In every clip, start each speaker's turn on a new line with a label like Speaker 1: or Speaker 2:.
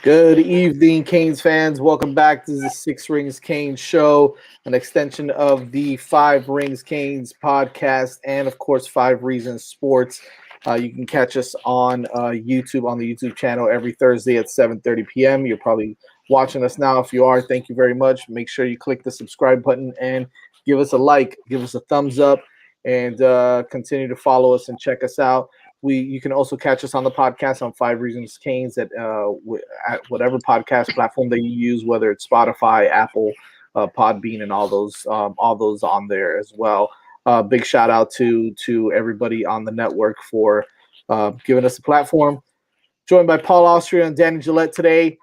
Speaker 1: Good evening, Canes fans. Welcome back to the Six Rings Canes show, an extension of the Five Rings Canes podcast, and of course, Five Reasons Sports. You can catch us on YouTube on the YouTube channel every Thursday at 7:30 p.m. You're probably watching us now. If you are, thank you very much. Make sure you click the subscribe button and give us a like, give us a thumbs up, and continue to follow us and check us out. You can also catch us on the podcast on Five Reasons Canes at whatever podcast platform that you use, whether it's Spotify, Apple, Podbean, and all those on there as well. Big shout out to everybody on the network for giving us a platform. Joined by Paul Austria and Danny Gillette today.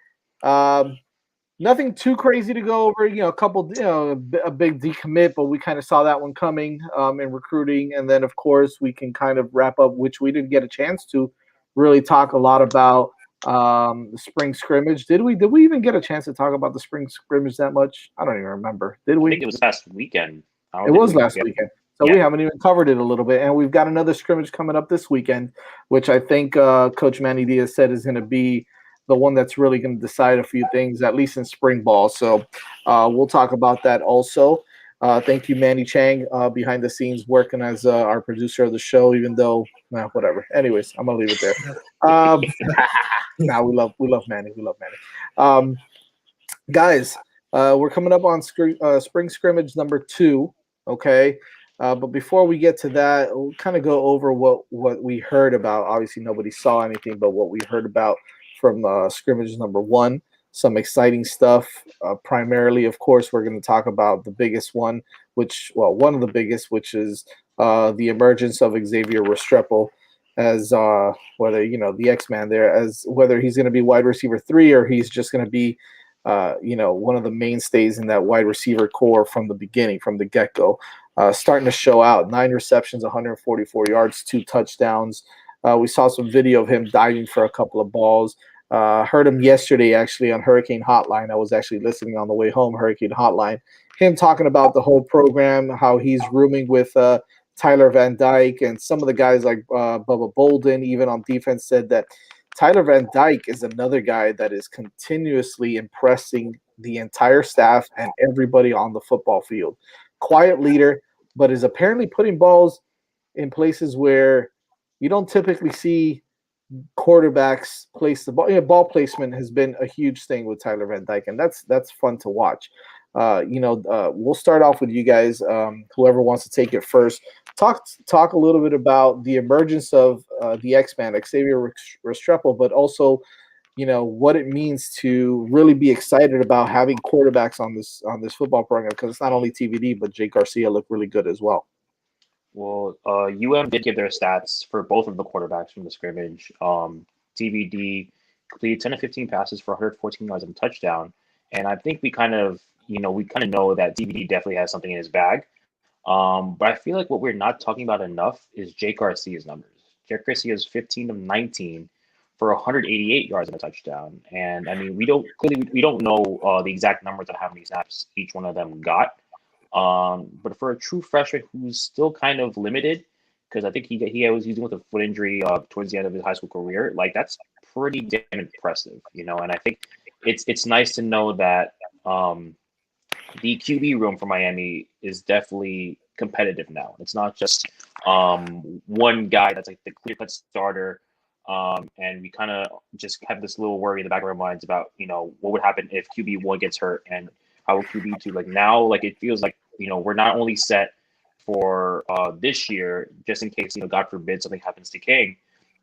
Speaker 1: Nothing too crazy to go over, a couple, a big decommit, but we kind of saw that one coming in recruiting. And then, of course, we can kind of wrap up, which we didn't get a chance to really talk a lot about the spring scrimmage. Did we even get a chance to talk about the spring scrimmage that much? I don't even remember. Did we?
Speaker 2: I think it was last weekend.
Speaker 1: It was last weekend. So we haven't even covered it a little bit. And we've got another scrimmage coming up this weekend, which I think Coach Manny Diaz said is going to be the one that's really going to decide a few things, at least in spring ball. So we'll talk about that also. Thank you, Manny Chang, behind the scenes working as our producer of the show, even though, whatever. Anyways, I'm going to leave it there. We love Manny. We love Manny. Guys, we're coming up on spring scrimmage number 2, okay? But before we get to that, we'll kind of go over what we heard about. Obviously, nobody saw anything, but what we heard about from scrimmage number 1, some exciting stuff. Primarily, of course, we're going to talk about the biggest one, one of the biggest, which is the emergence of Xavier Restrepo as whether, the X-Man there, as whether he's going to be wide receiver 3 or he's just going to be, one of the mainstays in that wide receiver core from the beginning, from the get-go. Starting to show out. 9 receptions, 144 yards, 2 touchdowns. We saw some video of him diving for a couple of balls. Heard him yesterday, actually, on Hurricane Hotline. I was actually listening on the way home, Hurricane Hotline. Him talking about the whole program, how he's rooming with Tyler Van Dyke and some of the guys like Bubba Bolden, even on defense, said that Tyler Van Dyke is another guy that is continuously impressing the entire staff and everybody on the football field. Quiet leader, but is apparently putting balls in places where you don't typically see quarterbacks place the ball. Ball placement has been a huge thing with Tyler Van Dyke, and that's fun to watch. We'll start off with you guys. Whoever wants to take it first, talk a little bit about the emergence of the X-Man, Xavier Restrepo, but also, what it means to really be excited about having quarterbacks on this football program, because it's not only TVD, but Jake Garcia looked really good as well.
Speaker 2: Well, UM did give their stats for both of the quarterbacks from the scrimmage. TVD completed 10 to 15 passes for 114 yards and a touchdown. And I think we kind of know that TVD definitely has something in his bag. But I feel like what we're not talking about enough is Jake Garcia's numbers. Jake Garcia is 15 of 19 for 188 yards and a touchdown. And I mean, we don't know the exact numbers of how many snaps each one of them got. But for a true freshman who's still kind of limited, because I think he was using with a foot injury towards the end of his high school career, like that's pretty damn impressive, And I think it's nice to know that the QB room for Miami is definitely competitive now. It's not just one guy that's like the clear-cut starter, and we kind of just have this little worry in the back of our minds about what would happen if QB1 gets hurt and how will QB2 now it feels like we're not only set for this year, just in case, God forbid something happens to King,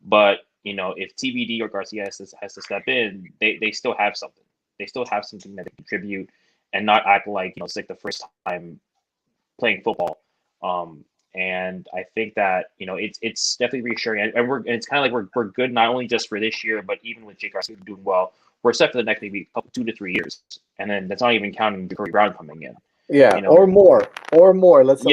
Speaker 2: but, if TBD or Garcia has to step in, they still have something. They still have something that they contribute and not act like, it's like the first time playing football. And I think that, it's definitely reassuring. And it's kind of like we're good not only just for this year, but even with Jake Garcia doing well, we're set for the next maybe 2 to 3 years. And then that's not even counting Corey Brown coming in.
Speaker 1: Yeah, or more. Let's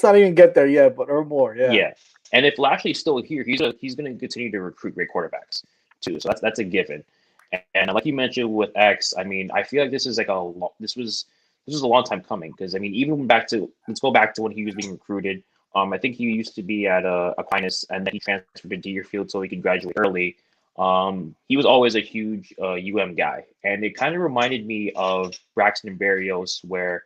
Speaker 1: not even get there yet, but or more. Yeah.
Speaker 2: Yeah, and if Lashley's still here, he's going to continue to recruit great quarterbacks too. So that's a given. And like you mentioned with X, I mean, I feel like this is this was a long time coming, because I mean, even let's go back to when he was being recruited. I think he used to be at Aquinas, and then he transferred to Deerfield so he could graduate early. He was always a huge UM guy, and it kind of reminded me of Braxton Berrios, where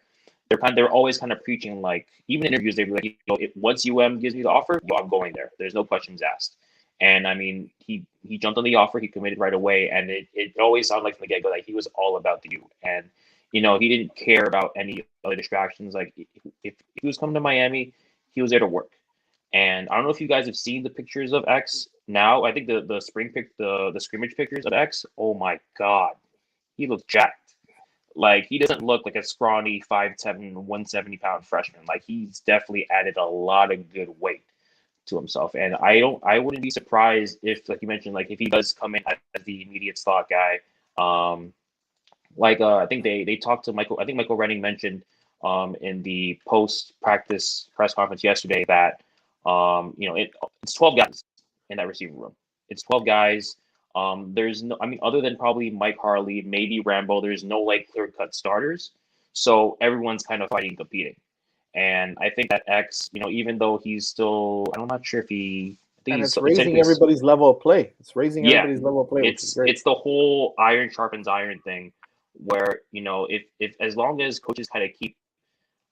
Speaker 2: they're always kind of preaching, like, even in interviews they were like, once UM gives me the offer, I'm going there. There's no questions asked. And I mean, he jumped on the offer, he committed right away, and it always sounded like from the get go that he was all about the U. And he didn't care about any other distractions. Like if he was coming to Miami, he was there to work. And I don't know if you guys have seen the pictures of X now. I think the spring pick the scrimmage pictures of X. Oh my God, he looks jacked. Like he doesn't look like a scrawny 5'7", 170-pound freshman. Like he's definitely added a lot of good weight to himself. And I wouldn't be surprised if, like you mentioned, like if he does come in as the immediate slot guy. I think they talked to Michael. I think Michael Renning mentioned in the post practice press conference yesterday that it's 12 guys in that receiving room. It's 12 guys. There's no, I mean, other than probably Mike Harley, maybe Rambo, there's no like clear cut starters. So everyone's kind of fighting, competing. And I think that X, even though he's still, I'm not sure if he, I think
Speaker 1: And
Speaker 2: he's
Speaker 1: it's raising everybody's level of play.
Speaker 2: yeah,
Speaker 1: Everybody's level of play, which is great.
Speaker 2: it's the whole iron sharpens iron thing, where if as long as coaches kind of keep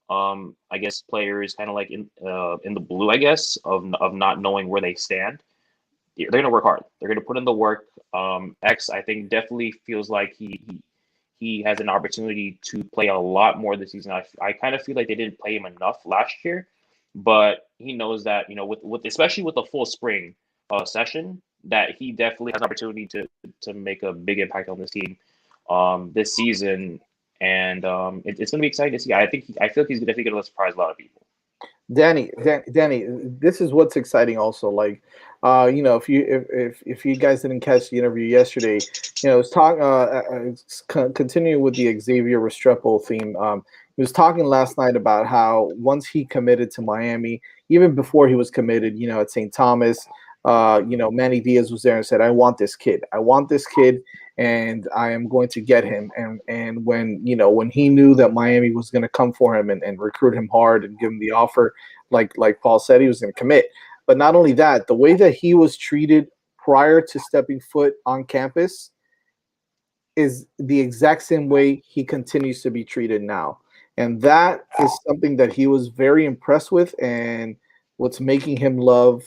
Speaker 2: I guess players kind of like in the blue, I guess, of not knowing where they stand, they're gonna work hard. They're gonna put in the work. X, I think, definitely feels like he has an opportunity to play a lot more this season. I kind of feel like they didn't play him enough last year, but he knows that with especially with the full spring session, that he definitely has an opportunity to make a big impact on this team this season. And it's going to be exciting to see. I feel like he's definitely going to surprise a lot of people.
Speaker 1: Danny, this is what's exciting. Also, like, if you guys didn't catch the interview yesterday, it's continuing with the Xavier Restrepo theme. He was talking last night about how once he committed to Miami, even before he was committed, at St. Thomas, Manny Diaz was there and said, "I want this kid. I want this kid, and I am going to get him." And when he knew that Miami was going to come for him and recruit him hard and give him the offer, like Paul said, he was going to commit. But not only that, the way that he was treated prior to stepping foot on campus is the exact same way he continues to be treated now. And that is something that he was very impressed with, and what's making him love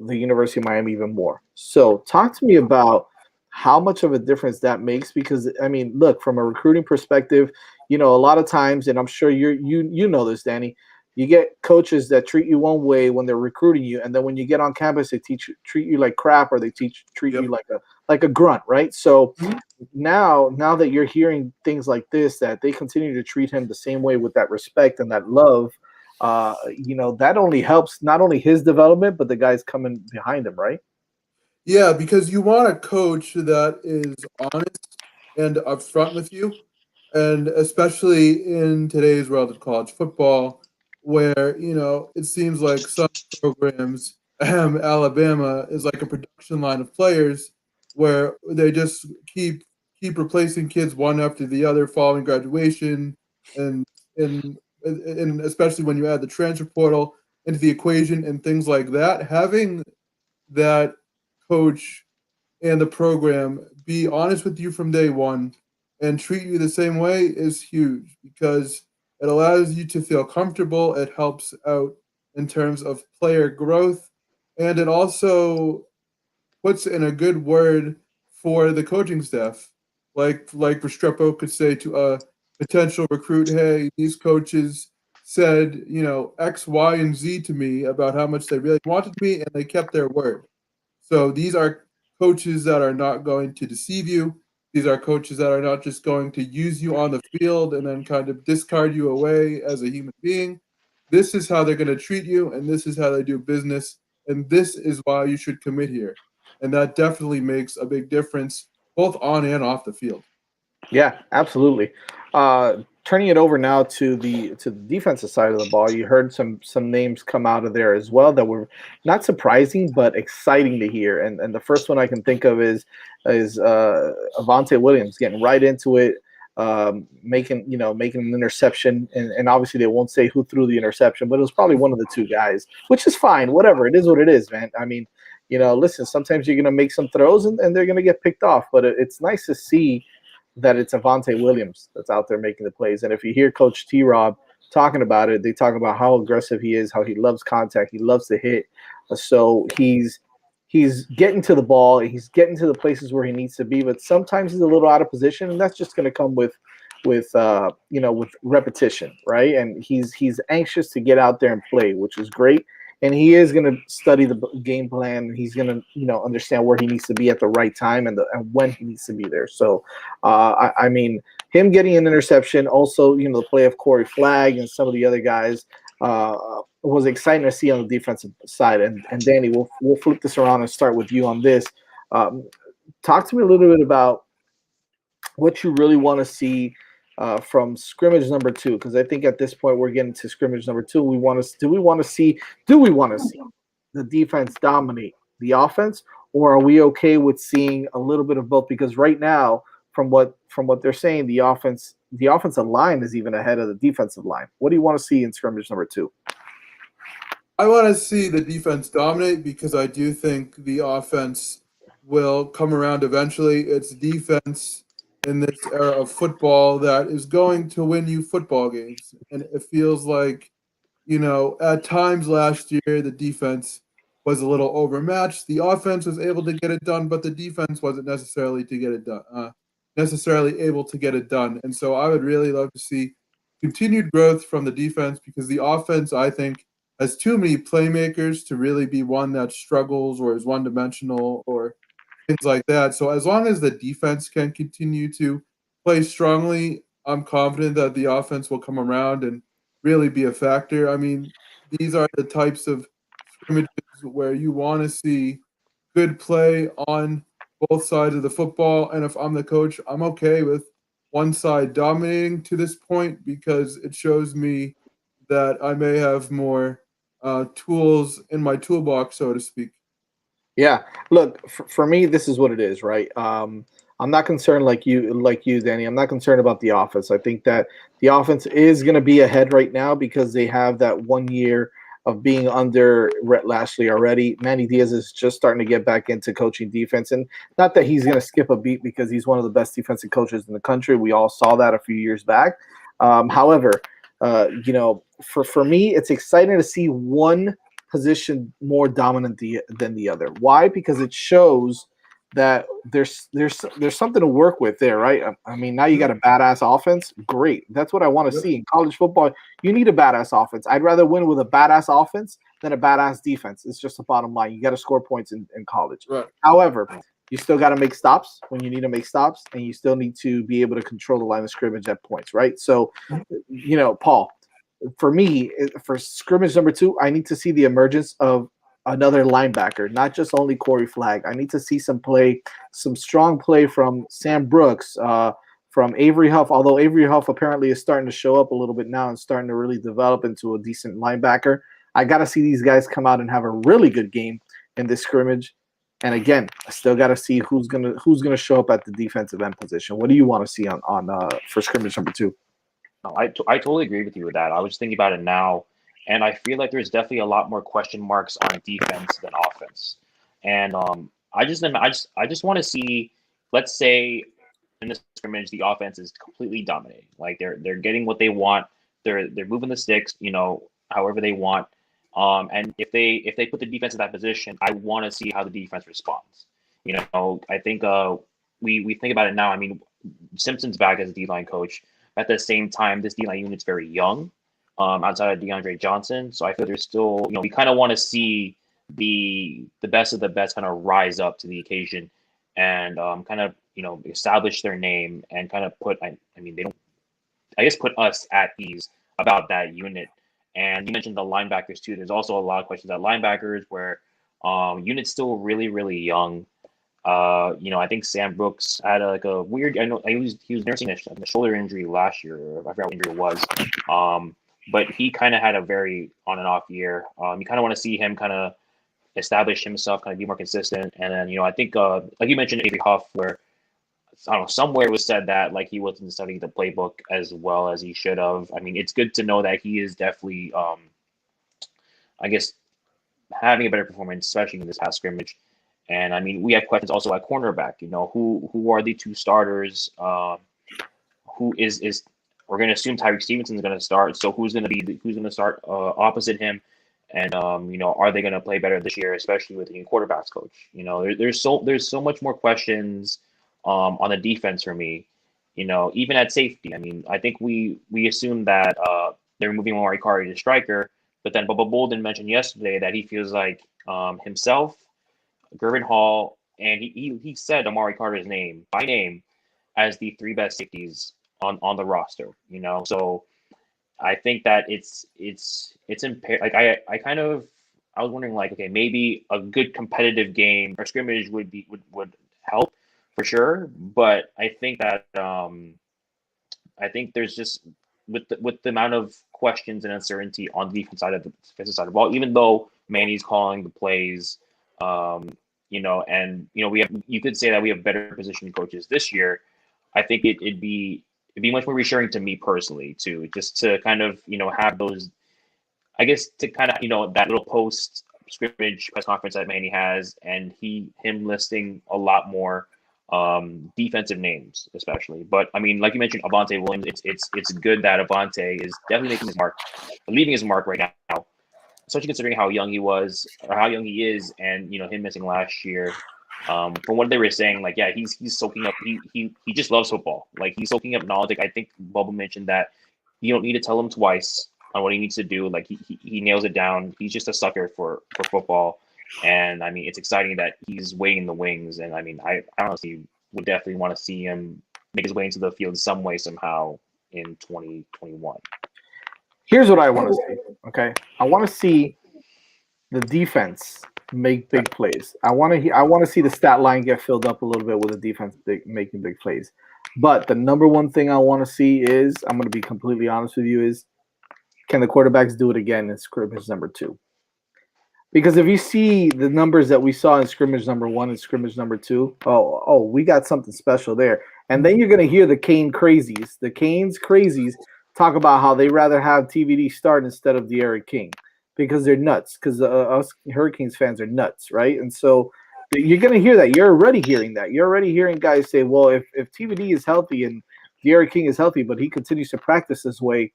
Speaker 1: the University of Miami even more. So talk to me about how much of a difference that makes, because I mean, look, from a recruiting perspective, a lot of times, and I'm sure you know this, Danny, you get coaches that treat you one way when they're recruiting you, and then when you get on campus, they treat you like crap, or they treat you like a grunt, right? So now that you're hearing things like this, that they continue to treat him the same way with that respect and that love, that only helps not only his development, but the guys coming behind him, right?
Speaker 3: Yeah, because you want a coach that is honest and upfront with you, and especially in today's world of college football, where it seems like some programs, Alabama is like a production line of players, where they just keep replacing kids one after the other following graduation, and and especially when you add the transfer portal into the equation and things like that, having that coach and the program be honest with you from day one and treat you the same way is huge, because it allows you to feel comfortable. It helps out in terms of player growth, and it also puts in a good word for the coaching staff. Like Restrepo could say to a potential recruit, "Hey, these coaches said, X, Y, and Z to me about how much they really wanted me, and they kept their word." So these are coaches that are not going to deceive you. These are coaches that are not just going to use you on the field and then kind of discard you away as a human being. This is how they're going to treat you, and this is how they do business, and this is why you should commit here. And that definitely makes a big difference, both on and off the field.
Speaker 1: Yeah, absolutely. Turning it over now to the defensive side of the ball, you heard some names come out of there as well that were not surprising but exciting to hear. And the first one I can think of is Avonte Williams getting right into it, making an interception, and obviously they won't say who threw the interception, but it was probably one of the two guys, which is fine. Whatever, it is what it is, man. I mean, listen, sometimes you're going to make some throws and they're going to get picked off. But it's nice to see that it's Avonte Williams that's out there making the plays. And if you hear Coach T-Rob talking about it, they talk about how aggressive he is, how he loves contact, he loves to hit. So he's getting to the ball, he's getting to the places where he needs to be, but sometimes he's a little out of position, and that's just going to come with repetition, right? And he's anxious to get out there and play, which is great. And he is going to study the game plan. He's going to, understand where he needs to be at the right time and when he needs to be there. So, I mean, him getting an interception, also, the play of Corey Flagg and some of the other guys was exciting to see on the defensive side. And Danny, we'll flip this around and start with you on this. Talk to me a little bit about what you really want to see from scrimmage number 2, because I think at this point we're getting to scrimmage number 2. Do we want to see the defense dominate the offense, or are we okay with seeing a little bit of both? Because right now, from what they're saying, the offensive line is even ahead of the defensive line. What do you want to see in scrimmage number 2?
Speaker 3: I want to see the defense dominate because I do think the offense will come around eventually. It's defense in this era of football that is going to win you football games. And it feels like, at times last year, the defense was a little overmatched. The offense was able to get it done, but the defense wasn't necessarily able to get it done. And so I would really love to see continued growth from the defense because the offense, I think, has too many playmakers to really be one that struggles or is one-dimensional or things like that. So as long as the defense can continue to play strongly, I'm confident that the offense will come around and really be a factor. I mean, these are the types of scrimmages where you want to see good play on both sides of the football. And if I'm the coach, I'm okay with one side dominating to this point because it shows me that I may have more tools in my toolbox, so to speak.
Speaker 1: Yeah, look, for me, this is what it is, right? I'm not concerned like you, Danny. I'm not concerned about the offense. I think that the offense is going to be ahead right now because they have that 1 year of being under Rhett Lashley already. Manny Diaz is just starting to get back into coaching defense, and not that he's going to skip a beat because he's one of the best defensive coaches in the country. We all saw that a few years back. However, for me, it's exciting to see one position more dominant than the other. Why? Because it shows that there's something to work with there, right? I mean, now you got a badass offense. Great. That's what I want to see in college football. You need a badass offense. I'd rather win with a badass offense than a badass defense. It's just the bottom line. You got to score points in college.
Speaker 3: Right.
Speaker 1: However, you still got to make stops when you need to make stops, and you still need to be able to control the line of scrimmage at points, right? So, Paul, for me, for scrimmage number 2, I need to see the emergence of another linebacker, not just only Corey Flagg. I need to see some strong play from Sam Brooks, from Avery Huff, although Avery Huff apparently is starting to show up a little bit now and starting to really develop into a decent linebacker. I got to see these guys come out and have a really good game in this scrimmage. And again, I still got to see who's gonna show up at the defensive end position. What do you want to see on for scrimmage number 2?
Speaker 2: No, I totally agree with you with that. I was just thinking about it now, and I feel like there's definitely a lot more question marks on defense than offense. And I just want to see, let's say in this scrimmage, the offense is completely dominating. Like they're getting what they want. They're moving the sticks, however they want. And if they put the defense in that position, I want to see how the defense responds. I think we think about it now. I mean, Simpson's back as a D-line coach. At the same time, this D-line unit's very young, outside of DeAndre Johnson. So I feel there's still, we kind of want to see the best of the best kind of rise up to the occasion and kind of, establish their name and kind of put, put us at ease about that unit. And you mentioned the linebackers too. There's also a lot of questions at linebackers where unit's still really, really young. I think Sam Brooks had a weird. I know he was nursing a shoulder injury last year. I forgot what injury it was. But he kind of had a very on and off year. You kind of want to see him kind of establish himself, kind of be more consistent. And then I think like you mentioned, Avery Huff, where I don't know, somewhere it was said that like he wasn't studying the playbook as well as he should have. I mean, it's good to know that he is definitely, having a better performance, especially in this past scrimmage. And I mean, we have questions also at cornerback. You know, who are the two starters? Who is we're going to assume Tyreek Stevenson is going to start. So who's going to start opposite him? And you know, are they going to play better this year, especially with the new quarterbacks coach? You know, there's so much more questions on the defense for me. You know, even at safety. I mean, I think we assumed that they're moving Amari Cooper to striker, but then Bubba Bolden mentioned yesterday that he feels like himself, Gervin Hall, and he said Amari Carter's name by name as the three best safeties on the roster. You know, so I think that it's impaired. Like I was wondering, like, okay, maybe a good competitive game or scrimmage would help for sure, but I think that I think there's just with the amount of questions and uncertainty on the defensive side of the ball, even though Manny's calling the plays, you know, and you know you could say that we have better position coaches this year. I think it'd be much more reassuring to me personally to just to kind of, you know, have those, I guess, to kind of, you know, that little post scrimmage press conference that Manny has, and him listing a lot more defensive names, especially. But I mean, like you mentioned, Avonte Williams, it's good that Avonte is definitely making his mark, leaving his mark right now, especially considering how young he was or how young he is, and you know, him missing last year. From what they were saying, like, yeah, he's soaking up. He just loves football. Like, he's soaking up knowledge. Like, I think Bubba mentioned that you don't need to tell him twice on what he needs to do. Like, he nails it down. He's just a sucker for football. And I mean, it's exciting that he's waiting in the wings. And I mean, I honestly would definitely want to see him make his way into the field some way, somehow in 2021.
Speaker 1: Here's what I want to see. Okay, I want to see the defense make big plays. I want to see the stat line get filled up a little bit with the defense making big plays. But the number one thing I want to see is, I'm going to be completely honest with you, is can the quarterbacks do it again in scrimmage number 2? Because if you see the numbers that we saw in scrimmage number 1 and scrimmage number 2, we got something special there. And then you're going to hear the Canes crazies talk about how they rather have TVD start instead of De'Aaron King, because they're nuts, because us Hurricanes fans are nuts, right? And so you're going to hear that. You're already hearing that. You're already hearing guys say, well, if TVD is healthy and De'Aaron King is healthy, but he continues to practice this way.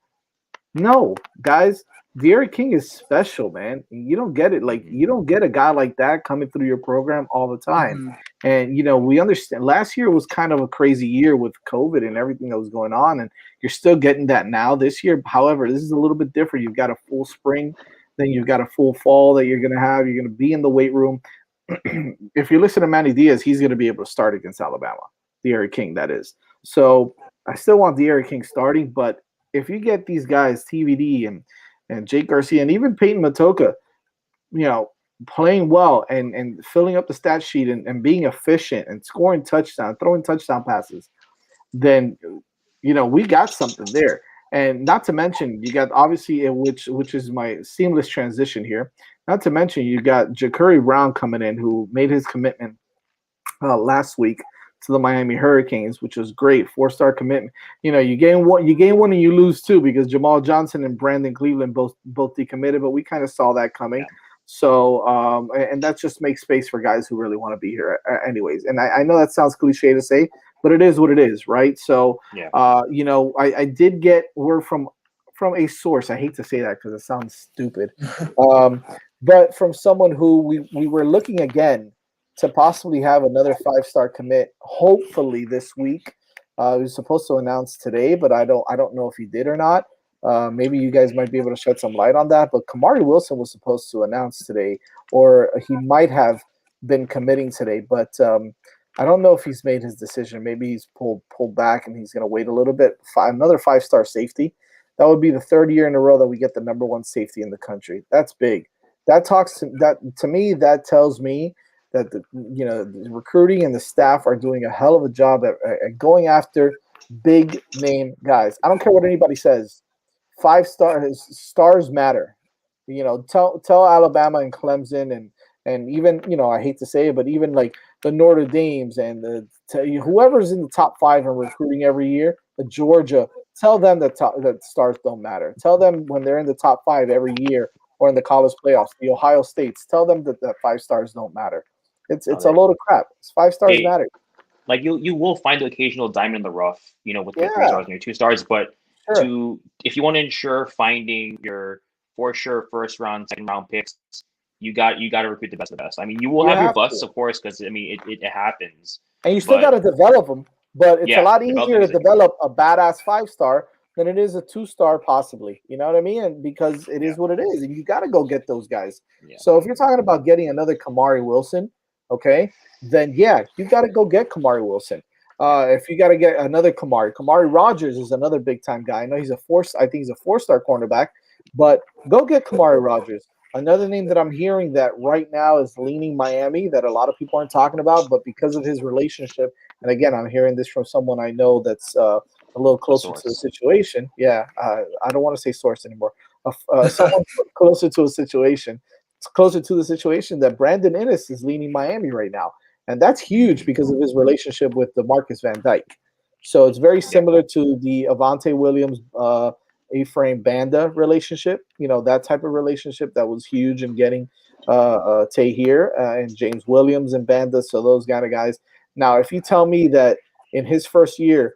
Speaker 1: No, guys, De'Aaron King is special, man. You don't get it. Like, you don't get a guy like that coming through your program all the time. Mm-hmm. And, you know, we understand last year was kind of a crazy year with COVID and everything that was going on. And you're still getting that now this year. However, this is a little bit different. You've got a full spring, then you've got a full fall that you're going to have. You're going to be in the weight room. If you listen to Manny Diaz, he's going to be able to start against Alabama. De'Aaron King, that is. So I still want De'Aaron King starting, but if you get these guys, TVD and Jake Garcia and even Peyton Matoka, you know, playing well and filling up the stat sheet and being efficient and scoring touchdowns, throwing touchdown passes, then, you know, we got something there. And not to mention, you got obviously, which is my seamless transition here, not to mention you got Ja'Cory Brown coming in, who made his commitment last week to the Miami Hurricanes, which was great. 4-star commitment. You know, you gain one and you lose 2, because Jamal Johnson and Brandon Cleveland both decommitted, but we kind of saw that coming. Yeah. So, and that just makes space for guys who really want to be here anyways. And I know that sounds cliche to say, but it is what it is, right? So, yeah. You know, I did get word from a source. I hate to say that because it sounds stupid. But from someone who we were looking again to possibly have another 5-star commit, hopefully this week. He was supposed to announce today, but I don't know if he did or not. Maybe you guys might be able to shed some light on that. But Kamari Wilson was supposed to announce today, or he might have been committing today. But I don't know if he's made his decision. Maybe he's pulled back and he's going to wait a little bit. Another 5-star safety. That would be the 3rd year in a row that we get the number 1 safety in the country. That's big. That to me. That tells me that the recruiting and the staff are doing a hell of a job at going after big name guys. I don't care what anybody says. 5-stars matter. You know, tell Alabama and Clemson and even, you know, I hate to say it, but even like the Notre Dames and whoever's in the top 5 in recruiting every year, the Georgia, tell them that stars don't matter. Tell them when they're in the top 5 every year, or in the college playoffs, the Ohio States. Tell them that 5 stars don't matter. It's a
Speaker 2: they-
Speaker 1: load of crap. 5 stars
Speaker 2: they-
Speaker 1: matter.
Speaker 2: Like you will find the occasional diamond in the rough, with your 3
Speaker 1: Yeah,
Speaker 2: stars and your 2 stars. But
Speaker 1: sure.
Speaker 2: if you want to ensure finding your for sure first round, second round picks, you got to recruit the best of the best. I mean, you will
Speaker 1: You
Speaker 2: have your
Speaker 1: have
Speaker 2: busts,
Speaker 1: to.
Speaker 2: of course, because I mean it happens.
Speaker 1: And you still
Speaker 2: But
Speaker 1: got to develop them. But it's a
Speaker 2: yeah,
Speaker 1: lot easier
Speaker 2: developing
Speaker 1: to
Speaker 2: is
Speaker 1: develop a badass 5-star than it is a 2-star, possibly. You know what I mean? And because it is what it is, and you got to go get those guys.
Speaker 2: Yeah.
Speaker 1: So if you're talking about getting another Kamari Wilson, okay, then yeah, you got to go get Kamari Wilson. If you got to get another Kamari Rogers is another big time guy. I know he's I think he's a 4-star cornerback, but go get Kamari Rogers. Another name that I'm hearing that right now is leaning Miami that a lot of people aren't talking about, but because of his relationship, and again, I'm hearing this from someone I know that's a little closer to the situation. Yeah, I don't want to say source anymore. Someone closer to a situation. It's closer to the situation that Brandon Inniss is leaning Miami right now. And that's huge because of his relationship with DeMarcus Van Dyke. So it's very similar to the Avonte Williams, A-Frame Banda relationship. That type of relationship that was huge in getting Tahir and James Williams and Banda. So those kind of guys. Now, if you tell me that in his first year,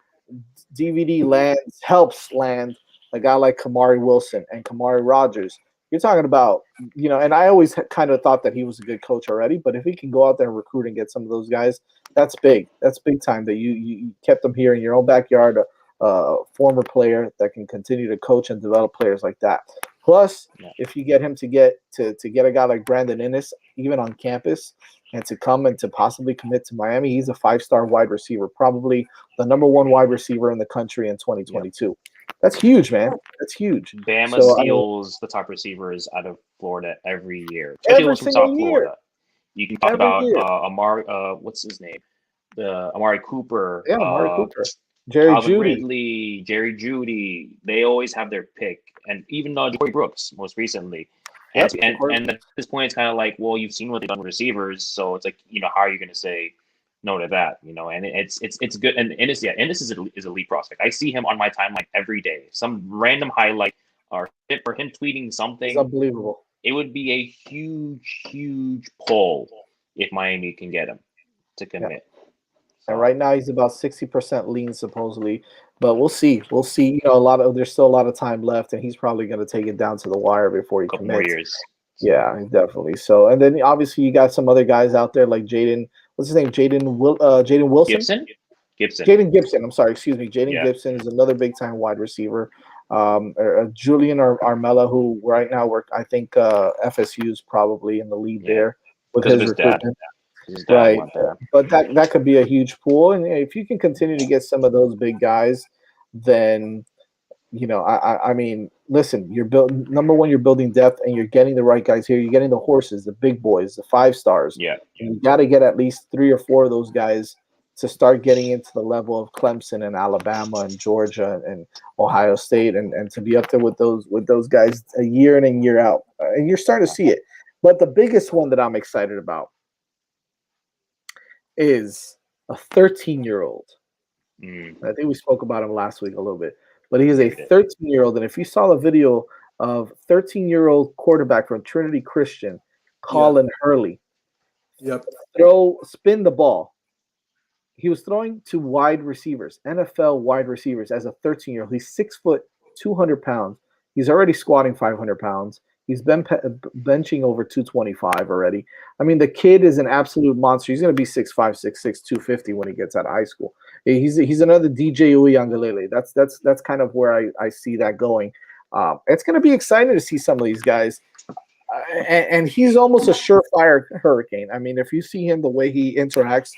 Speaker 1: DVD helps land a guy like Kamari Wilson and Kamari Rogers, you're talking about, and I always kind of thought that he was a good coach already, but if he can go out there and recruit and get some of those guys, that's big. That's big time that you kept them here in your own backyard, a former player that can continue to coach and develop players like that. Plus, if you get him to get a guy like Brandon Inniss, even on campus, and to come and to possibly commit to Miami, he's a 5-star wide receiver, probably the number 1 wide receiver in the country in 2022. Yep. That's huge, man. That's huge.
Speaker 2: Bama steals the top receivers out of Florida every year.
Speaker 1: Every single year.
Speaker 2: Florida. You can talk about Amari. What's his name? The Amari Cooper.
Speaker 1: Yeah, Amari Cooper. Jerry Jeudy.
Speaker 2: Ridley, Jerry Jeudy. They always have their pick, and even Joey Brooks most recently. And, and at this point, it's kind of like, well, you've seen what they've done with receivers, so it's like, how are you going to say no to that? And it's good. And Inniss is a elite prospect. I see him on my timeline every day. Some random highlight or for him tweeting something.
Speaker 1: It's unbelievable.
Speaker 2: It would be a huge pull if Miami can get him to commit.
Speaker 1: Yeah. And right now he's about 60% lean supposedly, but we'll see. We'll see. There's still a lot of time left, and he's probably going to take it down to the wire before he commits.
Speaker 2: More years.
Speaker 1: Yeah, definitely. So, and then obviously you got some other guys out there like Jaden. What's his name? Jaden Wilson.
Speaker 2: Gibson.
Speaker 1: Jaden Gibson. I'm sorry. Excuse me. Jaden Gibson is another big time wide receiver. Julian Armella, who right now I think FSU is probably in the lead there
Speaker 2: because of his dad.
Speaker 1: Right, but that could be a huge pool, and if you can continue to get some of those big guys, then I mean, listen, you're number one, you're building depth, and you're getting the right guys here. You're getting the horses, the big boys, the 5 stars.
Speaker 2: Yeah,
Speaker 1: and you got to get at least 3 or 4 of those guys to start getting into the level of Clemson and Alabama and Georgia and Ohio State, and to be up there with those guys a year in and year out, and you're starting to see it. But the biggest one that I'm excited about is a 13-year-old. I think we spoke about him last week a little bit, but he is a 13-year-old. And if you saw the video of 13-year-old quarterback from Trinity Christian, Colin Hurley, spin the ball. He was throwing to wide receivers, NFL wide receivers, as a 13-year-old. He's 6 foot, 200 pounds. He's already squatting 500 pounds. He's been benching over 225 already. I mean, the kid is an absolute monster. He's going to be 6'5", 6'6", 250 when he gets out of high school. He's another DJ Uiagalelei. That's kind of where I see that going. It's going to be exciting to see some of these guys. And he's almost a surefire hurricane. I mean, if you see him, the way he interacts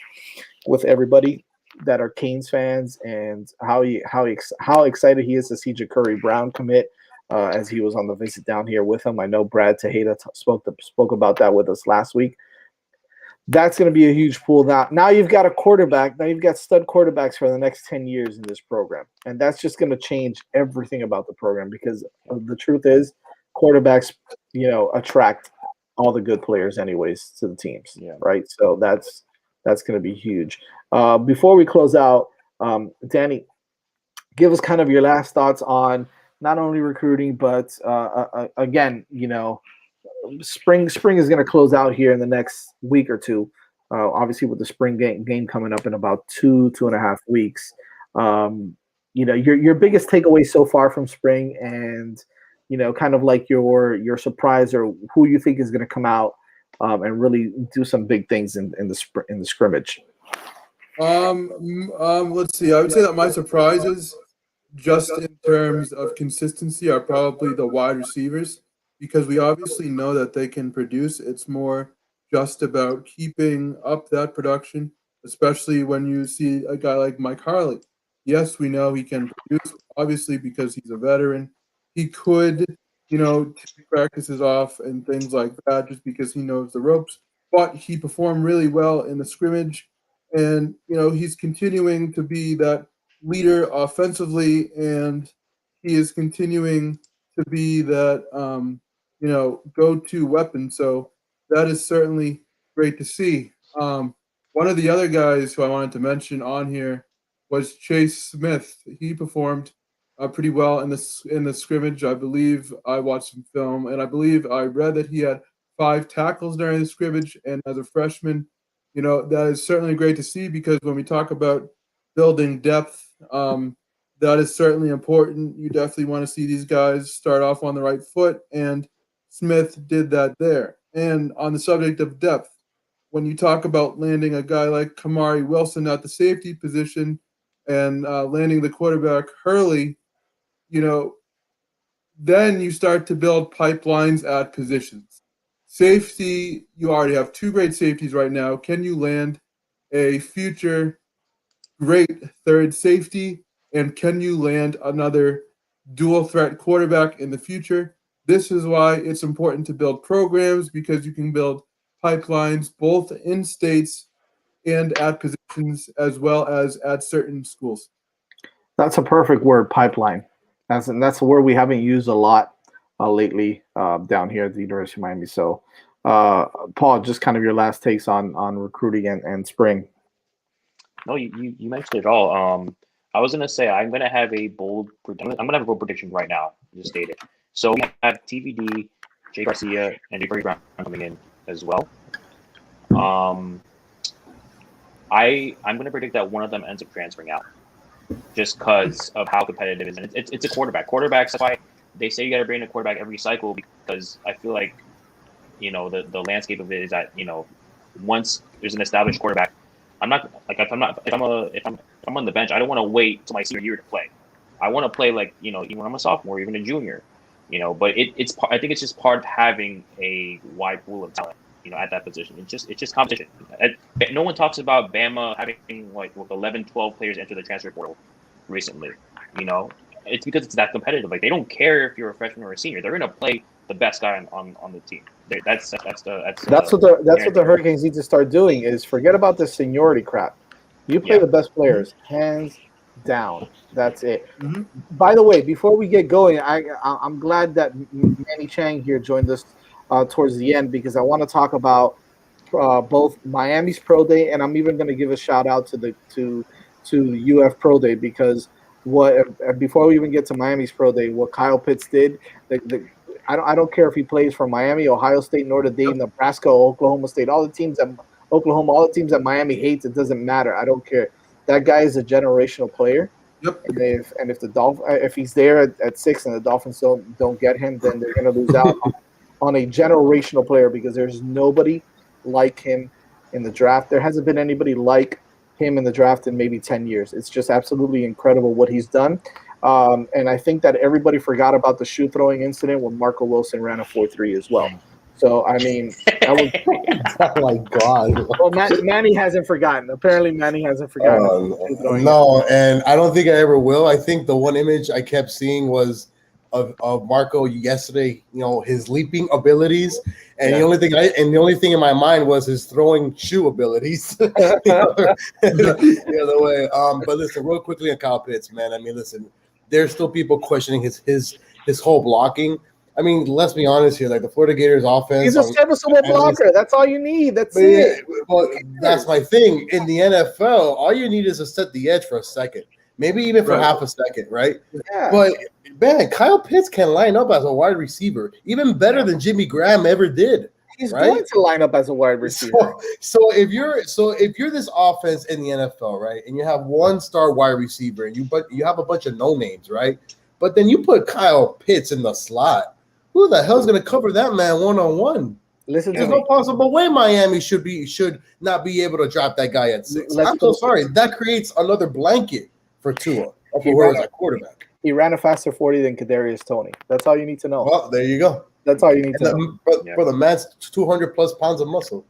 Speaker 1: with everybody that are Canes fans, and how excited he is to see Ja'Cory Brown commit. As he was on the visit down here with him. I know Brad Tejeda spoke about that with us last week. That's going to be a huge pool. Now you've got a quarterback. Now you've got stud quarterbacks for the next 10 years in this program. And that's just going to change everything about the program, because the truth is quarterbacks, attract all the good players anyways to the teams, right? So that's going to be huge. Before we close out, Danny, give us kind of your last thoughts on not only recruiting, but again, spring is going to close out here in the next week or two. Obviously, with the spring game coming up in about 2.5 weeks. Your biggest takeaway so far from spring, and kind of like your surprise or who you think is going to come out and really do some big things in the scrimmage.
Speaker 3: Let's see. I would say that my surprises, just in terms of consistency, are probably the wide receivers, because we obviously know that they can produce. It's more just about keeping up that production, especially when you see a guy like Mike Harley. Yes, we know he can produce, obviously, because he's a veteran. He could, take practices off and things like that just because he knows the ropes. But he performed really well in the scrimmage. And, he's continuing to be that leader offensively, and he is continuing to be that, go-to weapon. So that is certainly great to see. One of the other guys who I wanted to mention on here was Chase Smith. He performed pretty well in the scrimmage. I believe I watched some film, and I believe I read that he had 5 tackles during the scrimmage. And as a freshman, that is certainly great to see, because when we talk about building depth, that is certainly important. You definitely want to see these guys start off on the right foot, and Smith did that there. And on the subject of depth, when you talk about landing a guy like Kamari Wilson at the safety position and landing the quarterback Hurley, then you start to build pipelines at positions. Safety, you already have 2 great safeties right now. Can you land a future great third safety? And can you land another dual threat quarterback in the future? This is why it's important to build programs, because you can build pipelines both in states and at positions, as well as at certain schools.
Speaker 1: That's a perfect word, pipeline. That's a word we haven't used a lot lately down here at the University of Miami. So, Paul, just kind of your last takes on recruiting and spring.
Speaker 2: No, you mentioned it all. I was gonna say I'm gonna have a bold prediction right now. Just state it. So we have TVD, Jay Garcia, and Avery Brown coming in as well. I'm gonna predict that one of them ends up transferring out, just because of how competitive it is. And it's a quarterback. Quarterbacks, that's why they say you got to bring a quarterback every cycle, because I feel like the landscape of it is that once there's an established quarterback, I'm not like if I'm on the bench, I don't want to wait till my senior year to play. I want to play even when I'm a sophomore, even a junior. But I think it's just part of having a wide pool of talent. At that position, it's just competition. No one talks about Bama having 11, 12 players enter the transfer portal recently. It's because it's that competitive. They don't care if you're a freshman or a senior. They're gonna play the best guy on the team. That's what
Speaker 1: the Hurricanes need to start doing, is forget about the seniority crap. You play the best players, hands down. That's it. Mm-hmm. By the way, before we get going, I'm glad that Manny Chang here joined us towards the end, because I want to talk about both Miami's Pro Day, and I'm even going to give a shout out to UF Pro Day, because before we even get to Miami's Pro Day, what Kyle Pitts did, I don't care if he plays for Miami, Ohio State, Notre Dame, Nebraska, Oklahoma State, all the teams that Miami hates, it doesn't matter. I don't care. That guy is a generational player. Yep. And if he's there at 6 and the Dolphins don't get him, then they're going to lose out on a generational player, because there's nobody like him in the draft. There hasn't been anybody like him in the draft in maybe 10 years. It's just absolutely incredible what he's done. And I think that everybody forgot about the shoe throwing incident when Marco Wilson ran a 4.3 as well. So, I mean, that was
Speaker 4: oh my God.
Speaker 1: Well, Manny hasn't forgotten. Apparently, Manny hasn't forgotten.
Speaker 4: No, and I don't think I ever will. I think the one image I kept seeing was of Marco yesterday, his leaping abilities, and the only thing in my mind was his throwing shoe abilities. the other way. But listen, real quickly on Kyle Pitts, man. I mean, listen, there's still people questioning his whole blocking. I mean, let's be honest here. The Florida Gators offense.
Speaker 1: He's a serviceable blocker. That's all you need. That's it.
Speaker 4: Well, that's my thing. In the NFL, all you need is to set the edge for a second. maybe even for
Speaker 3: Right.
Speaker 4: half a second, right?
Speaker 1: Yeah.
Speaker 4: But man, Kyle Pitts can line up as a wide receiver, even better than Jimmy Graham ever did.
Speaker 1: He's
Speaker 4: right?
Speaker 1: going to line up as a wide receiver.
Speaker 4: So if you're this offense in the NFL, right, and you have one star wide receiver, and you have a bunch of no names, right, but then you put Kyle Pitts in the slot, who the hell's going to cover that man one-on-one?
Speaker 1: Listen to
Speaker 4: There's
Speaker 1: me.
Speaker 4: no possible way Miami should not be able to drop that guy at 6. I'm so sorry. That creates another blanket for Tua, for whoever's at quarterback.
Speaker 1: He ran a faster 40 than Kadarius Toney. That's all you need to know.
Speaker 4: Well, there you go.
Speaker 1: That's all you need to know.
Speaker 4: For the man's 200 plus pounds of muscle.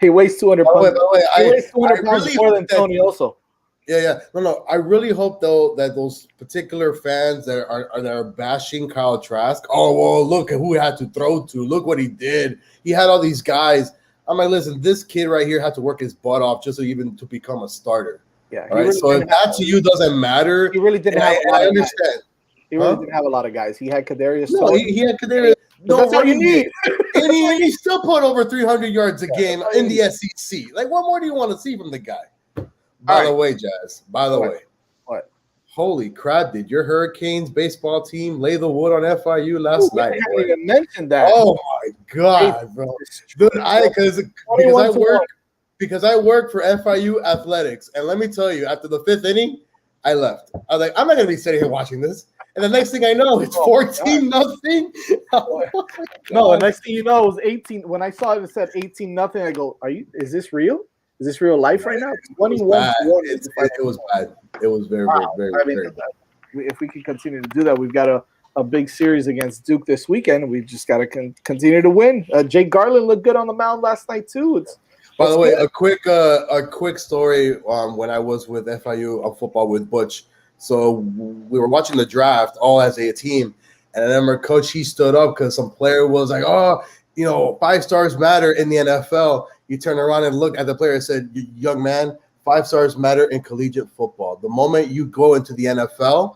Speaker 1: He weighs 200 pounds.
Speaker 4: By the way,
Speaker 1: he weighs 200 pounds
Speaker 4: really
Speaker 1: more than Toney also.
Speaker 4: Yeah. No. I really hope though that those particular fans that are bashing Kyle Trask. Oh well, look at who he had to throw to. Look what he did. He had all these guys. I'm like, listen, this kid right here had to work his butt off just to become a starter.
Speaker 1: Yeah.
Speaker 4: All right. So if that to you doesn't matter,
Speaker 1: he really didn't have.
Speaker 4: I understand.
Speaker 1: He really didn't have a lot of guys. He had Kadarius.
Speaker 4: No, he had Kadarius. No,
Speaker 1: that's all you need.
Speaker 4: and he still put over 300 yards a game in the SEC. Like, what more do you want to see from the guy? By the way, Jazz. By the way,
Speaker 1: what?
Speaker 4: Holy crap! Did your Hurricanes baseball team lay the wood on FIU last night?
Speaker 1: I haven't even mentioned that.
Speaker 4: Oh my god, bro! Dude, because I work for FIU athletics, and let me tell you, after the 5th inning, I left. I was like, I'm not gonna be sitting here watching this. And the next thing I know, it's 14-0.
Speaker 1: No, the next thing you know, it was 18. When I saw it said 18-0, I go, is this real? Is this real life right now? 21-1.
Speaker 4: It was bad. It was very, very bad.
Speaker 1: If we can continue to do that, we've got a big series against Duke this weekend. We've just got to continue to win. Jake Garland looked good on the mound last night too.
Speaker 4: By the way, a quick story. When I was with FIU on football with Butch, so we were watching the draft all as a team, and I remember Coach he stood up because some player was like, "Oh, 5 stars matter in the NFL." You turn around and look at the player and said, "Young man, 5 stars matter in collegiate football. The moment you go into the NFL,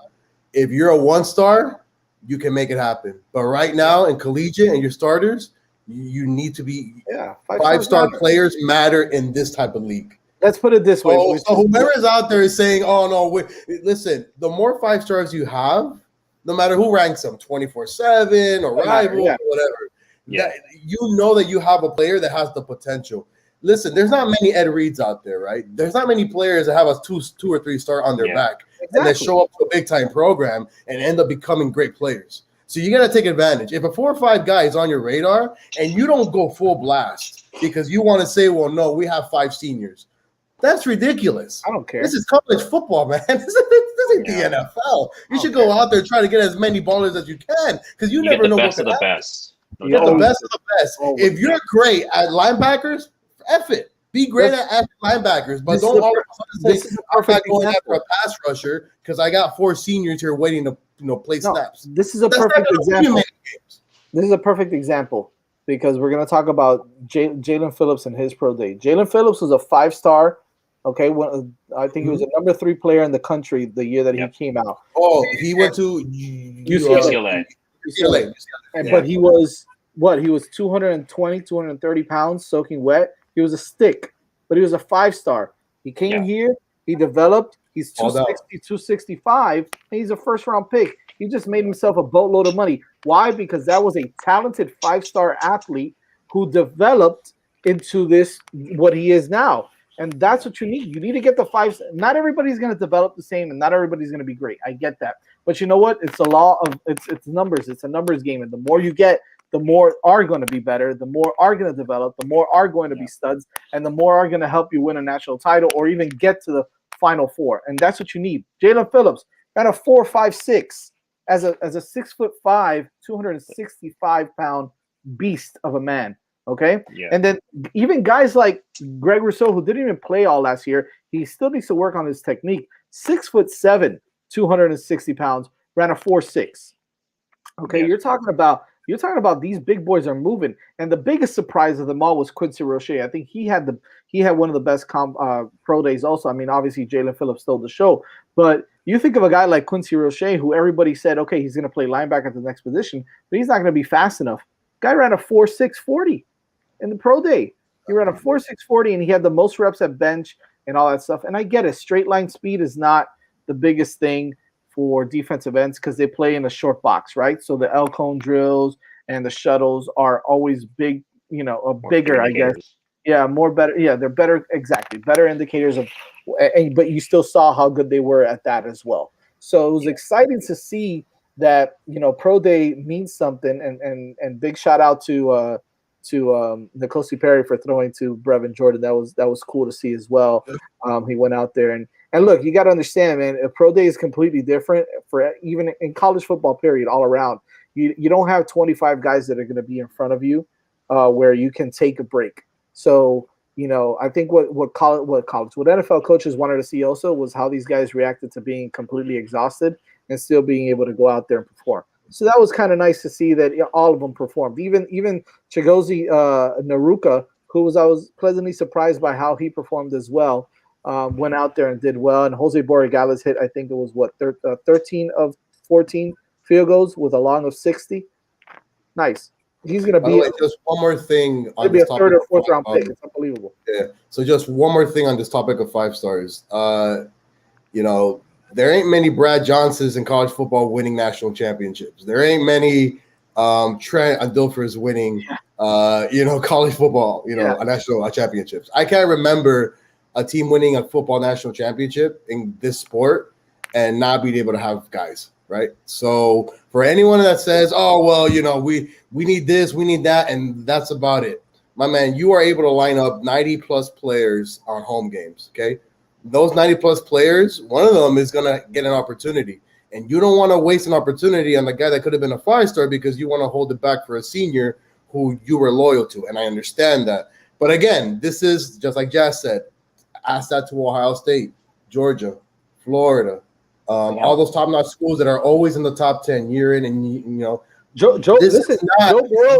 Speaker 4: if you're a 1-star, you can make it happen. But right now in collegiate and your starters, you need to be 5-star players matter in this type of league."
Speaker 1: Let's put it this way.
Speaker 4: So whoever is out there is saying, "Oh no, listen, the more 5 stars you have, no matter who ranks them, 24/7 or Rival or whatever, that you know that you have a player that has the potential." Listen, there's not many Ed Reeds out there, right? There's not many players that have a 2 or 3 star on their back and they show up to a big time program and end up becoming great players. So you got to take advantage. If a 4 or 5 guy is on your radar and you don't go full blast because you want to say, "Well, no, we have 5 seniors." That's ridiculous.
Speaker 1: I don't care.
Speaker 4: This is college football, man. This isn't the NFL. You should go out there and try to get as many ballers as you can because you never know
Speaker 2: what's
Speaker 4: the
Speaker 2: best.
Speaker 4: You get the best of the best. If you're great at linebackers, F it. Be great at linebackers, but don't all of a sudden say, "I'm not going after a pass rusher because I got 4 seniors here waiting to play snaps."
Speaker 1: This is a perfect example. This is a perfect example because we're going to talk about Jalen Phillips and his pro day. Jalen Phillips was a 5-star. Okay, I think he was a number 3 player in the country the year that he came out.
Speaker 4: Oh, he went to
Speaker 2: UCLA.
Speaker 1: But he was He was 220, 230 pounds, soaking wet. He was a stick, but he was a 5-star. He came here, he developed. He's 260, 265, and he's a first-round pick. He just made himself a boatload of money. Why? Because that was a talented 5-star athlete who developed into what he is now. And that's what you need. You need to get the 5. Not everybody's going to develop the same, and not everybody's going to be great. I get that. But you know what? It's a law of it's numbers. It's a numbers game. And the more you get, the more are going to be better. The more are going to develop. The more are going to be studs. And the more are going to help you win a national title or even get to the Final Four. And that's what you need. Jalen Phillips got a 4.56 as a 6'5", 265-pound beast of a man. Okay, and then even guys like Greg Rousseau, who didn't even play all last year, he still needs to work on his technique. 6'7", 260 pounds, ran a 4.6. Okay, you're talking about these big boys are moving, and the biggest surprise of them all was Quincy Roshi. I think he had one of the best pro days. Also, I mean, obviously Jalen Phillips stole the show, but you think of a guy like Quincy Roshi, who everybody said, okay, he's going to play linebacker at the next position, but he's not going to be fast enough. Guy ran a 4.640. In the pro day, he ran a 4.640, and he had the most reps at bench and all that stuff. And I get it. Straight line speed is not the biggest thing for defensive ends because they play in a short box, right? So the L cone drills and the shuttles are always big, bigger, I guess. Yeah, more better. Yeah, they're better. Exactly, better indicators of. But you still saw how good they were at that as well. So it was exciting to see that Pro Day means something, and big shout out to Nicosi Perry for throwing to Brevin Jordan. That was cool to see as well. He went out there and look, you got to understand, man. A Pro Day is completely different for even in college football. Period, all around. You don't have 25 guys that are going to be in front of you, where you can take a break. So I think what NFL coaches wanted to see also was how these guys reacted to being completely exhausted and still being able to go out there and perform. So that was kind of nice to see that all of them performed. Even Chigozie Naruka, I was pleasantly surprised by how he performed as well. Went out there and did well. And Jose Borregales hit, I think it was 13 of 14 field goals with a long of 60. Nice. He's going to be
Speaker 4: just one more thing on
Speaker 1: be
Speaker 4: this
Speaker 1: a third
Speaker 4: topic.
Speaker 1: or fourth round pick. It's unbelievable.
Speaker 4: Yeah. So just one more thing on this topic of 5 stars. There ain't many Brad Johnsons in college football winning national championships. There ain't many Trent Dilfers winning, college football, national championships. I can't remember a team winning a football national championship in this sport and not being able to have guys, right? So for anyone that says, oh, well, we need this, we need that, and that's about it. My man, you are able to line up 90-plus players on home games, okay? Those 90-plus players, one of them is going to get an opportunity. And you don't want to waste an opportunity on the guy that could have been a 5-star because you want to hold it back for a senior who you were loyal to. And I understand that. But again, this is, just like Jazz said, ask that to Ohio State, Georgia, Florida, all those top-notch schools that are always in the top 10 year in and
Speaker 1: Joe Burrow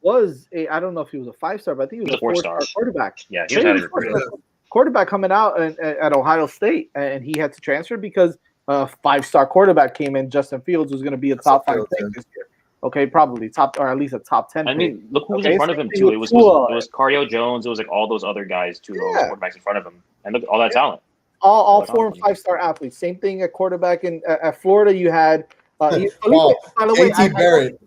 Speaker 1: was a, I don't know if he was a 5-star, but I think he was a 4-star quarterback.
Speaker 2: Yeah, he was
Speaker 1: quarterback coming out at Ohio State, and he had to transfer because a 5-star quarterback came in. Justin Fields was going to be a top 5 pick this year. Okay, probably top or at least a top 10.
Speaker 2: I mean, look who was in front of him too. It was Cario Jones. It was like all those other guys too. Those quarterbacks in front of him, and look all that talent.
Speaker 1: All 4 and 5-star athletes. Same thing at quarterback at Florida. You had
Speaker 4: JT Barrett.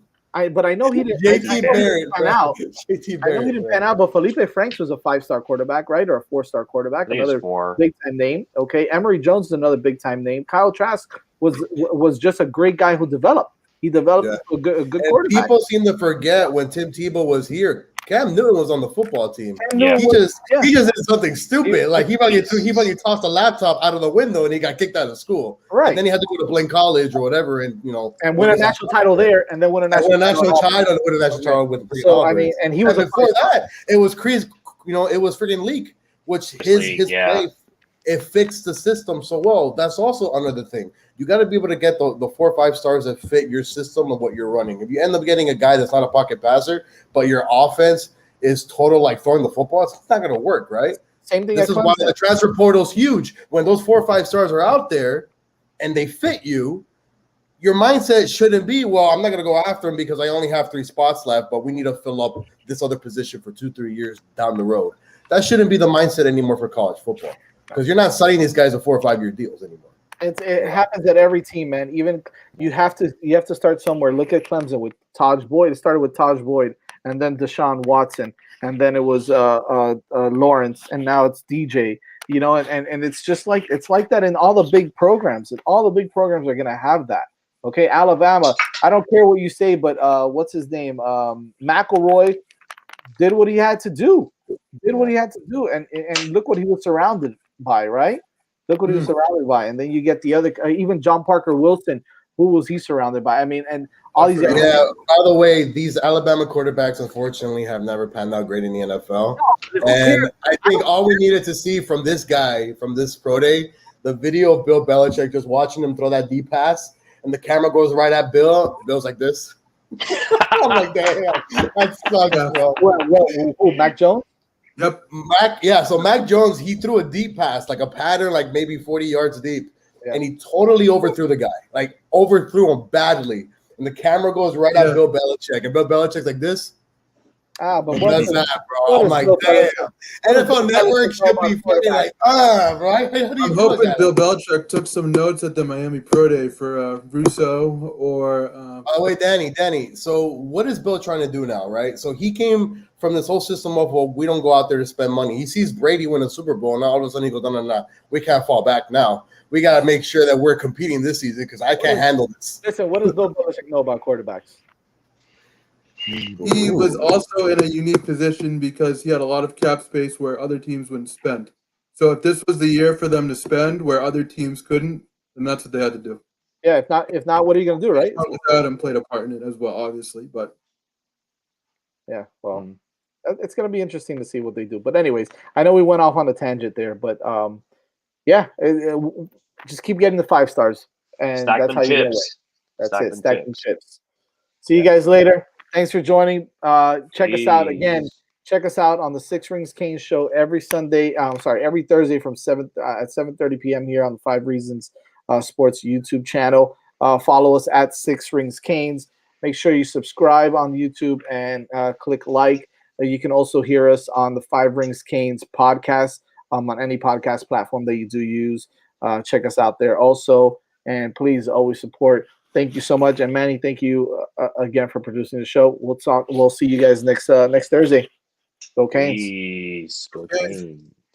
Speaker 1: But I know he didn't.
Speaker 4: JT Barrett
Speaker 1: pan out. I know he didn't pan out, but Felipe Franks was a 5-star quarterback, right, or a 4-star quarterback, another big time name. Okay, Emory Jones is another big time name. Kyle Trask was just a great guy who developed. He developed a good quarterback.
Speaker 4: People seem to forget when Tim Tebow was here. Cam Newton was on the football team. He just did something stupid. Like he about to toss the laptop out of the window and he got kicked out of school.
Speaker 1: Right.
Speaker 4: And then he had to go to Blaine College or whatever, and
Speaker 1: win a national title there, and then win a national title with.
Speaker 4: So I mean, and he was before that. It was Chris. It was freaking Leak, which his play. It fixed the system so well. That's also another thing. You got to be able to get the 4 or 5 stars that fit your system and what you're running. If you end up getting a guy that's not a pocket passer, but your offense is total like throwing the football, it's not going to work, right?
Speaker 1: Same thing.
Speaker 4: This is why the transfer portal is huge. When those 4 or 5 stars are out there and they fit you, your mindset shouldn't be, well, I'm not going to go after him because I only have 3 spots left, but we need to fill up this other position for 2-3 years down the road. That shouldn't be the mindset anymore for college football. Because you're not signing these guys to 4 or 5 year deals anymore.
Speaker 1: It happens at every team, man. Even you have to start somewhere. Look at Clemson with Taj Boyd. It started with Taj Boyd, and then Deshaun Watson, and then it was Lawrence, and now it's DJ. And it's just like that in all the big programs. And all the big programs are gonna have that. Okay, Alabama. I don't care what you say, but what's his name? McElroy did what he had to do. And look what he was surrounded by, right? Look what he was surrounded by. And then you get the other, even John Parker Wilson, who was he surrounded by? I mean, and all these.
Speaker 4: Yeah, by the way, these Alabama quarterbacks, unfortunately, have never panned out great in the NFL. And I think all we needed to see from this guy, from this pro day, the video of Bill Belichick just watching him throw that deep pass, and the camera goes right at Bill. Bill's like this. I'm like, damn, that sucks, bro.
Speaker 1: Who, Mac Jones?
Speaker 3: Yep.
Speaker 4: So Mac Jones, he threw a deep pass, like a pattern, like maybe 40 yards deep, and he totally overthrew the guy, like overthrew him badly. And the camera goes right at Bill Belichick, and Bill Belichick's like this.
Speaker 1: But
Speaker 4: He
Speaker 1: what
Speaker 4: does
Speaker 1: is,
Speaker 4: that,
Speaker 1: what
Speaker 4: bro. I'm
Speaker 1: is
Speaker 4: like,
Speaker 1: Bill
Speaker 4: damn.
Speaker 1: Belichick?
Speaker 4: NFL Network should be fucking like, bro. How do you
Speaker 3: I'm
Speaker 4: do
Speaker 3: hoping
Speaker 4: that?
Speaker 3: Bill Belichick took some notes at the Miami Pro Day for Russo or.
Speaker 4: Oh wait, Danny. So what is Bill trying to do now, right? So he came from this whole system of, well, we don't go out there to spend money. He sees Brady win a Super Bowl, and now all of a sudden he goes, no, we can't fall back now. We got to make sure that we're competing this season because I can't handle this.
Speaker 1: Listen, what does Bill Belichick know about quarterbacks?
Speaker 3: He was also in a unique position because he had a lot of cap space where other teams wouldn't spend. So if this was the year for them to spend where other teams couldn't, then that's what they had to do.
Speaker 1: Yeah, if not, what are you gonna do, right?
Speaker 3: Adam played a part in it as well, obviously, but
Speaker 1: yeah, well, it's gonna be interesting to see what they do. But anyways, I know we went off on a tangent there, but just keep getting the 5 stars, and
Speaker 2: Stack
Speaker 1: that's
Speaker 2: them
Speaker 1: how you get away.
Speaker 2: chips.
Speaker 1: That's
Speaker 2: Stack
Speaker 1: it.
Speaker 2: them
Speaker 1: Stack them
Speaker 2: chips.
Speaker 1: chips. See you guys later. Thanks for joining. Check us out again.
Speaker 2: Peace.
Speaker 1: Check us out on the Six Rings Kane show every every Thursday from 7:30 p.m. here on the 5 Reasons Sports YouTube channel. Follow us at Six Rings Canes. Make sure you subscribe on YouTube and click like. You can also hear us on the 5 Rings Canes podcast on any podcast platform that you do use. Check us out there also, and please always support. Thank you so much, and Manny, thank you again for producing the show. We'll see you guys next Thursday. Go Canes.
Speaker 2: Peace. Go Canes.